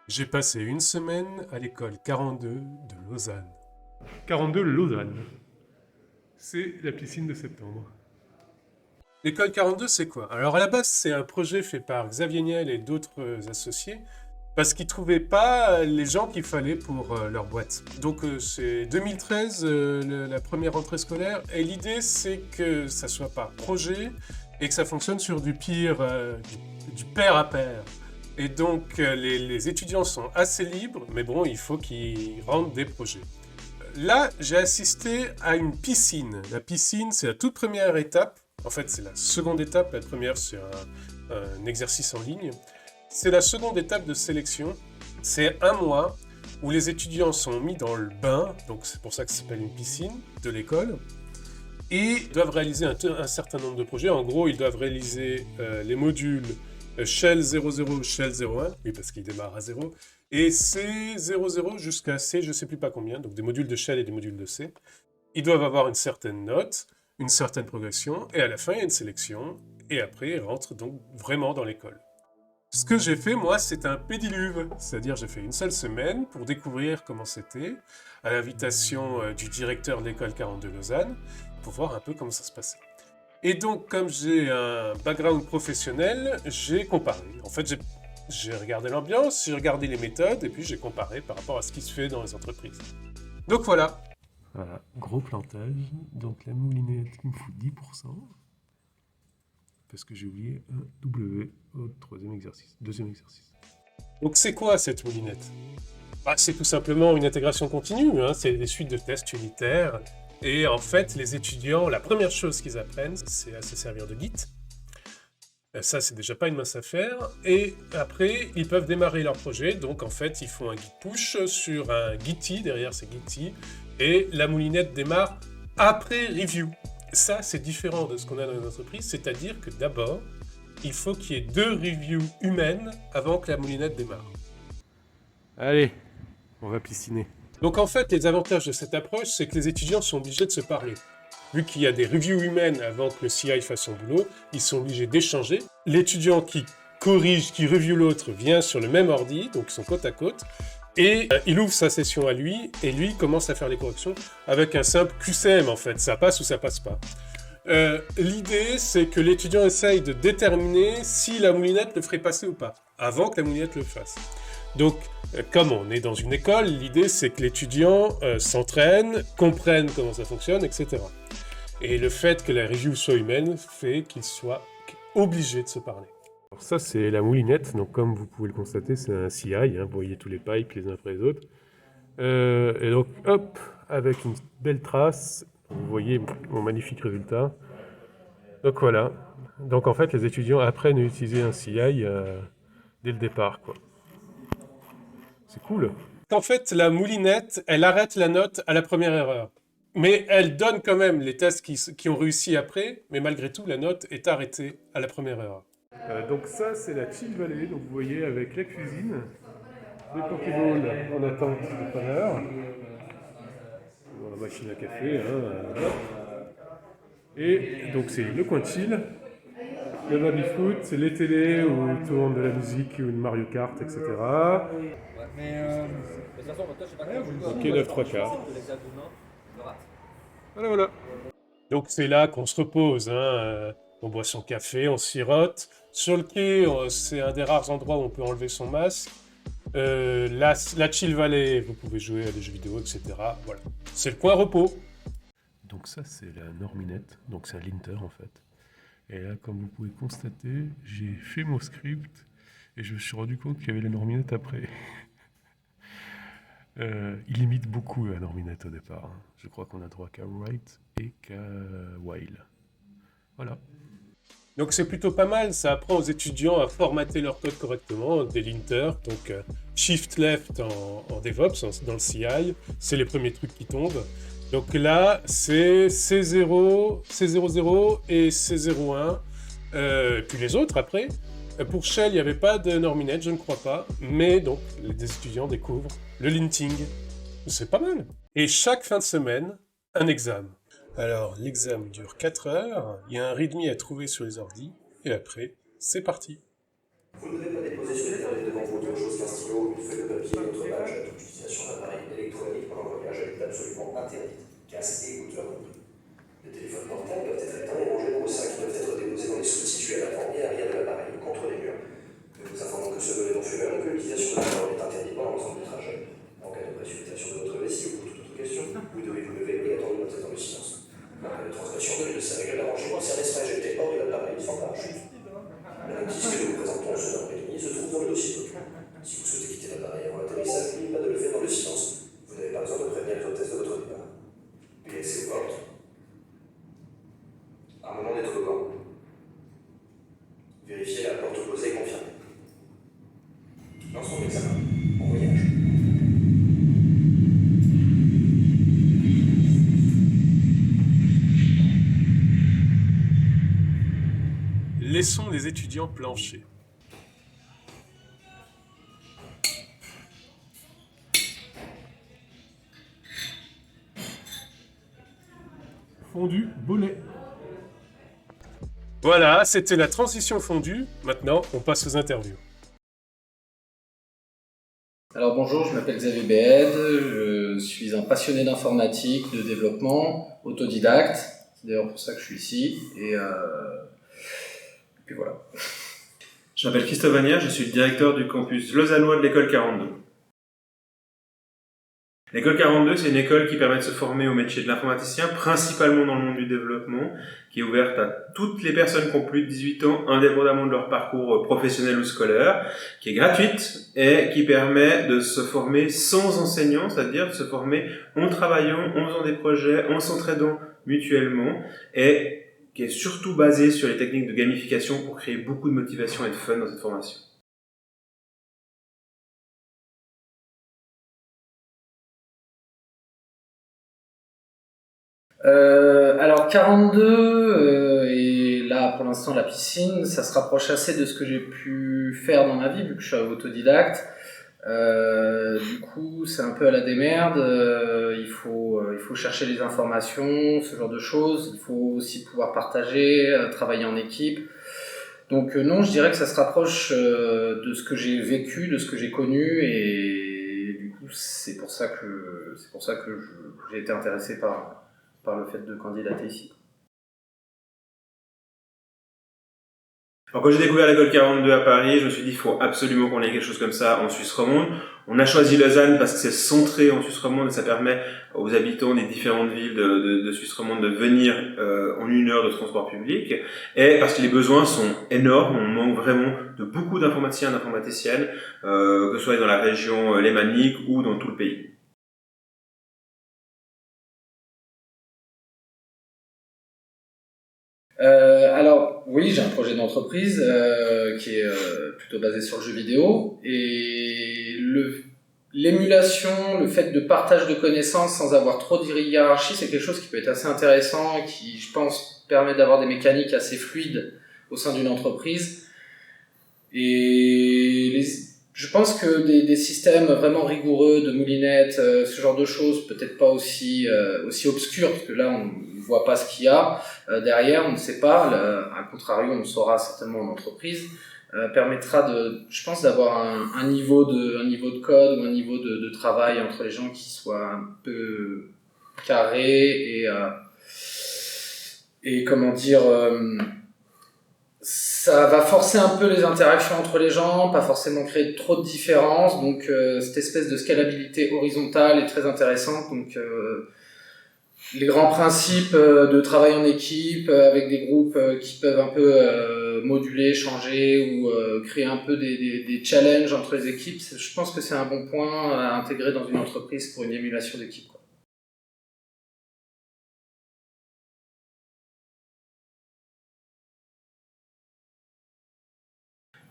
J'ai passé une semaine à l'école 42 de Lausanne. 42 Lausanne. C'est la piscine de septembre. L'école 42, c'est quoi? Alors à la base, c'est un projet fait par Xavier Niel et d'autres associés parce qu'ils trouvaient pas les gens qu'il fallait pour leur boîte. Donc c'est 2013, la première rentrée scolaire, et l'idée c'est que ça soit par projet et que ça fonctionne sur du pire, du pair à pair. Et donc les étudiants sont assez libres, mais bon, il faut qu'ils rendent des projets. Là, j'ai assisté à une piscine. La piscine, c'est la toute première étape. En fait, c'est la seconde étape. La première, c'est un exercice en ligne. C'est la seconde étape de sélection. C'est un mois où les étudiants sont mis dans le bain, donc c'est pour ça que ça s'appelle une piscine, de l'école, et doivent réaliser un certain nombre de projets. En gros, ils doivent réaliser les modules Shell 00, Shell 01, oui, parce qu'ils démarrent à 0, et C00 jusqu'à C, je ne sais plus pas combien, donc des modules de Shell et des modules de C. Ils doivent avoir une certaine note, une certaine progression, et à la fin, il y a une sélection, et après, ils rentrent donc vraiment dans l'école. Ce que j'ai fait, moi, c'est un pédiluve, c'est-à-dire j'ai fait une seule semaine pour découvrir comment c'était, à l'invitation du directeur de l'école 42 Lausanne, pour voir un peu comment ça se passait. Et donc, comme j'ai un background professionnel, j'ai comparé. En fait, j'ai regardé l'ambiance, j'ai regardé les méthodes, et puis j'ai comparé par rapport à ce qui se fait dans les entreprises. Donc voilà. Voilà, gros plantage. Donc la moulinette qui me fout 10%. Parce que j'ai oublié un W au troisième exercice, deuxième exercice. Donc c'est quoi cette moulinette? C'est tout simplement une intégration continue, hein. C'est des suites de tests unitaires. Et en fait, les étudiants, la première chose qu'ils apprennent, c'est à se servir de Git. Ça, c'est déjà pas une mince affaire. Et après, ils peuvent démarrer leur projet. Donc, en fait, ils font un git push sur un Gitty. Derrière, c'est Gitty. Et la moulinette démarre après review. Ça, c'est différent de ce qu'on a dans les entreprises. C'est-à-dire que d'abord, il faut qu'il y ait 2 reviews humaines avant que la moulinette démarre. Allez, on va pisciner. Donc, en fait, les avantages de cette approche, c'est que les étudiants sont obligés de se parler. Vu qu'il y a des reviews humaines avant que le CI fasse son boulot, ils sont obligés d'échanger. L'étudiant qui corrige, qui review l'autre, vient sur le même ordi, donc ils sont côte à côte, et il ouvre sa session à lui, et lui commence à faire les corrections avec un simple QCM en fait, ça passe ou ça passe pas. L'idée, c'est que l'étudiant essaye de déterminer si la moulinette le ferait passer ou pas, avant que la moulinette le fasse. Donc, comme on est dans une école, l'idée, c'est que l'étudiant s'entraîne, comprenne comment ça fonctionne, etc. Et le fait que la review soit humaine fait qu'il soit obligé de se parler. Alors ça, c'est la moulinette. Donc comme vous pouvez le constater, c'est un CI. Hein, vous voyez tous les pipes les uns après les autres. Et donc, hop, avec une belle trace, vous voyez mon magnifique résultat. Donc voilà. Donc en fait, les étudiants apprennent à utiliser un CI dès le départ, quoi. C'est cool. En fait, la moulinette, elle arrête la note à la première erreur. Mais elle donne quand même les tests qui ont réussi après, mais malgré tout, la note est arrêtée à la première erreur. Donc ça, c'est la Chill Valley. Donc vous voyez avec la cuisine, le Pokéball en attente de preneur, dans la machine à café. Hein. Et donc c'est le coin de chill. Le baby-foot, c'est les télés où tout le monde de la musique ou de Mario Kart, etc. Ok, 9 3 quarts. Voilà, voilà. Donc c'est là qu'on se repose, hein. On boit son café, on sirote. Sur le quai, c'est un des rares endroits où on peut enlever son masque. La Chill Valley, vous pouvez jouer à des jeux vidéo, etc. Voilà. C'est le coin repos. Donc ça, c'est la norminette. Donc c'est un linter en fait. Et là, comme vous pouvez constater, j'ai fait mon script et je me suis rendu compte qu'il y avait la norminette après. Il imite beaucoup la norminette au départ. Hein. Je crois qu'on a droit qu'à write et qu'à while. Voilà. Donc c'est plutôt pas mal, ça apprend aux étudiants à formater leur code correctement, des linters, donc Shift Left en DevOps, dans le CI, c'est les premiers trucs qui tombent. Donc là, c'est C0, C00 et C01, puis les autres après. Pour Shell, il n'y avait pas de norminette, je ne crois pas, mais donc les étudiants découvrent le linting. C'est pas mal. Et chaque fin de semaine, un examen. Alors, l'examen dure 4 heures, il y a un readme à trouver sur les ordis, et après, c'est parti. Vous ne devez pas déposer sur les tarifs devant vous autre chose qu'un stylo ou une feuille de est absolument interdite, casque et écouteurs compris. Les téléphones portables doivent être éteints et rangés au sein, qui doivent être déposés dans les sous situés à l'avant et arrière de l'appareil, contre les murs. Nous vous informons que ce volet non-fumeur et que l'utilisation de la parole est interdite pendant l'ensemble du trajet. En cas de précipitation de votre vessie ou pour toute autre question, vous devez vous lever et attendre une tête dans le silence. Après la transgression de l'une de ces règles, l'arrangement sera éjecté hors de l'appareil sans parachute. La notice que nous vous présentons ce nom réuni se trouve dans le dossier document. Si vous souhaitez quitter l'appareil avant l'atterrissage, n'oubliez pas de le faire dans le silence. Vous n'avez pas besoin de prévenir les hôtesses de votre départ. PLC aux portes. Armement des toboggans. Vérifiez la porte opposée et confirmée. Lançons l'examen. En voyage. Laissons les étudiants plancher. Fondu, bonnet. Voilà, c'était la transition fondue. Maintenant, on passe aux interviews. Alors bonjour, je m'appelle Xavier Béed, je suis un passionné d'informatique, de développement, autodidacte. C'est d'ailleurs pour ça que je suis ici. Et puis voilà. Je m'appelle Christophe Vania, je suis le directeur du campus lausannois de l'école 42. L'école 42, c'est une école qui permet de se former au métier de l'informaticien, principalement dans le monde du développement, qui est ouverte à toutes les personnes qui ont plus de 18 ans, indépendamment de leur parcours professionnel ou scolaire, qui est gratuite et qui permet de se former sans enseignant, c'est-à-dire de se former en travaillant, en faisant des projets, en s'entraidant mutuellement, et qui est surtout basée sur les techniques de gamification pour créer beaucoup de motivation et de fun dans cette formation. Alors 42 et là pour l'instant la piscine, ça se rapproche assez de ce que j'ai pu faire dans ma vie vu que je suis autodidacte. Du coup c'est un peu à la démerde, il faut chercher les informations, ce genre de choses, il faut aussi pouvoir partager, travailler en équipe. Donc non, je dirais que ça se rapproche de ce que j'ai vécu, de ce que j'ai connu et du coup c'est pour ça que j'ai été intéressé par le fait de candidater ici. Alors quand j'ai découvert l'école 42 à Paris, je me suis dit il faut absolument qu'on ait quelque chose comme ça en Suisse romande. On a choisi Lausanne parce que c'est centré en Suisse romande et ça permet aux habitants des différentes villes de Suisse romande de venir en 1 heure de transport public et parce que les besoins sont énormes, on manque vraiment de beaucoup d'informaticiens et d'informaticiennes, que ce soit dans la région lémanique ou dans tout le pays. Alors oui, j'ai un projet d'entreprise qui est plutôt basé sur le jeu vidéo et l'émulation, le fait de partage de connaissances sans avoir trop de hiérarchie, c'est quelque chose qui peut être assez intéressant et qui, je pense, permet d'avoir des mécaniques assez fluides au sein d'une entreprise. Et je pense que des systèmes vraiment rigoureux de moulinette, ce genre de choses, peut-être pas aussi obscurs, parce que là on ne voit pas ce qu'il y a derrière, on ne sait pas, à contrario on le saura certainement en entreprise, permettra je pense d'avoir un niveau de code ou un niveau de travail entre les gens qui soit un peu carré et comment dire, ça va forcer un peu les interactions entre les gens, pas forcément créer trop de différences, donc cette espèce de scalabilité horizontale est très intéressante. Donc les grands principes de travail en équipe avec des groupes qui peuvent un peu moduler, changer ou créer un peu des challenges entre les équipes, je pense que c'est un bon point à intégrer dans une entreprise pour une émulation d'équipe.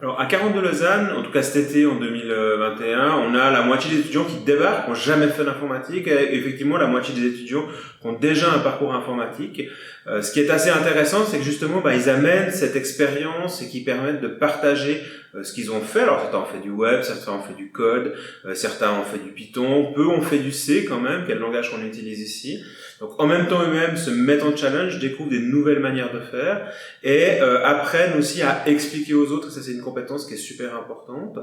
Alors à 42 Lausanne, en tout cas cet été en 2021, on a la moitié des étudiants qui débarquent, qui n'ont jamais fait d'informatique, et effectivement la moitié des étudiants qui ont déjà un parcours informatique. Ce qui est assez intéressant, c'est que justement ils amènent cette expérience et qui permettent de partager ce qu'ils ont fait. Alors certains ont fait du web, certains ont fait du code, certains ont fait du Python, peu ont fait du C quand même, quel langage qu'on utilise ici. Donc en même temps eux-mêmes se mettent en challenge, découvrent des nouvelles manières de faire et apprennent aussi à expliquer aux autres. Ça c'est une compétence qui est super importante.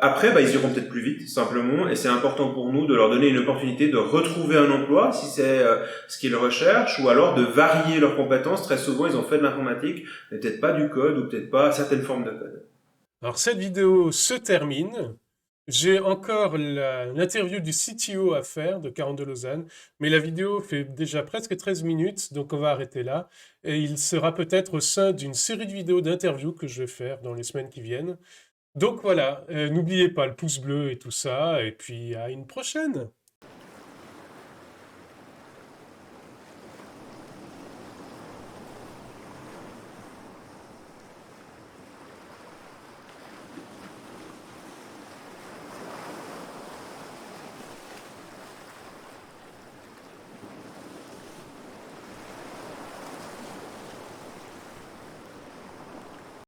Après, ils iront peut-être plus vite simplement et c'est important pour nous de leur donner une opportunité de retrouver un emploi si c'est ce qu'ils recherchent ou alors de varier leurs compétences. Très souvent ils ont fait de l'informatique, mais peut-être pas du code ou peut-être pas certaines formes de code. Alors, cette vidéo se termine. J'ai encore l'interview du CTO à faire de 42 Lausanne, mais la vidéo fait déjà presque 13 minutes, donc on va arrêter là. Et il sera peut-être au sein d'une série de vidéos d'interviews que je vais faire dans les semaines qui viennent. Donc voilà, n'oubliez pas le pouce bleu et tout ça, et puis à une prochaine!